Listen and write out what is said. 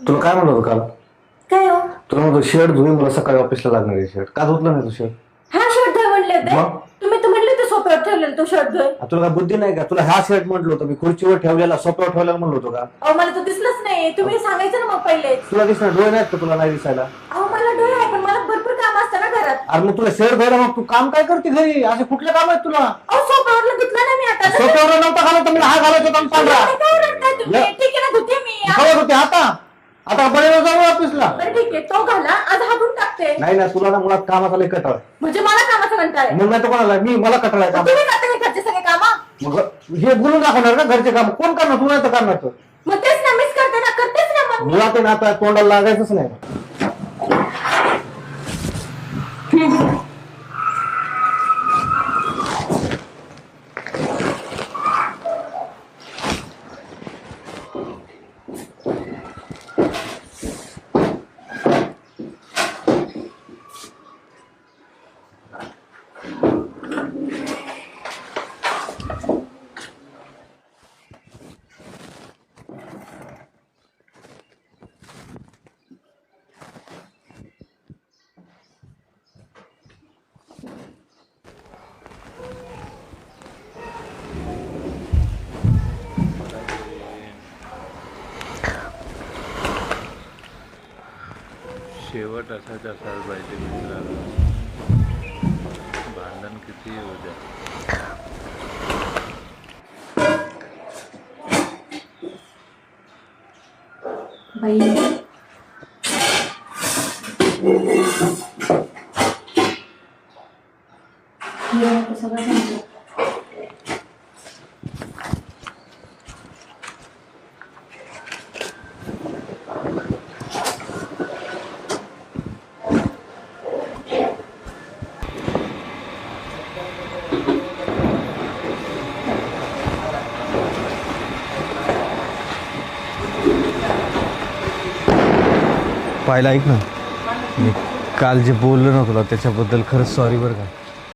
तुला काय म्हणलं होतं काल? काय हो? तुला म्हणतो शर्ट धुई, मला सकाळी ऑफिसला लागणार आहे शर्ट. का धुतलं नाही तू शर्ट? हा शर्ट धुय म्हणले होते. मग? तुम्ही तर म्हणले होते सोप्यावर ठेवलेला तो शर्ट धुय. तुला काय बुद्धी नाही का? तुला हा शर्ट म्हटलं होतं मी, खुर्चीवर ठेवलेला सोप्यावर ठेवलेला म्हणलं होतं का? अहो मला तो दिसलंच नाही. तुम्ही सांगायचं ना मग पहिले. तुला दिसणार डोळे नाहीत का? तुला नाही दिसायला? अहो मला डोळे आहे पण मला भरपूर काम असतं ना घरात. अरे मग तुला शर्ट घ्यायला, मग तू काम काय करते घरी? असे कुठले काम आहेत तुला? अहो सोप्यावरला धुतला ना मी आता. सोप्यावर नव्हता घालत, मी हा घालत होता पांढरा. काय रडताय तुम्ही? ठीक आहे ना धुते मी. घालत होते आता बरेला जाऊ ऑफिसला. बरं ठीक आहे तो घाला. आज हातून टाकते. नाही ना, तुला ना मुळात कामाचा लय कटाळ. म्हणजे मला कामाचं म्हणताय. मग नाही तर कोणाला? मला कटाळ आहे काम. तुम्ही करता का घरचे सगळे काम? मग हे बोलून दाखवणार का घरचे काम? कोण करणार? तू नाही तर करणार तर. मग तेच ना मीच करते ना, करतेच ना मग. मुळात आहे ना, आता तोंडाला लागायचंच नाही. शेवट असाच असायला पाहिजे मित्रांनो. भांडण किती येऊ द्या. बाई सगळं सांगितलं. पाहिलं, ऐक ना, मी काल जे बोललो ना तुला त्याच्याबद्दल खरंच सॉरी बरं का.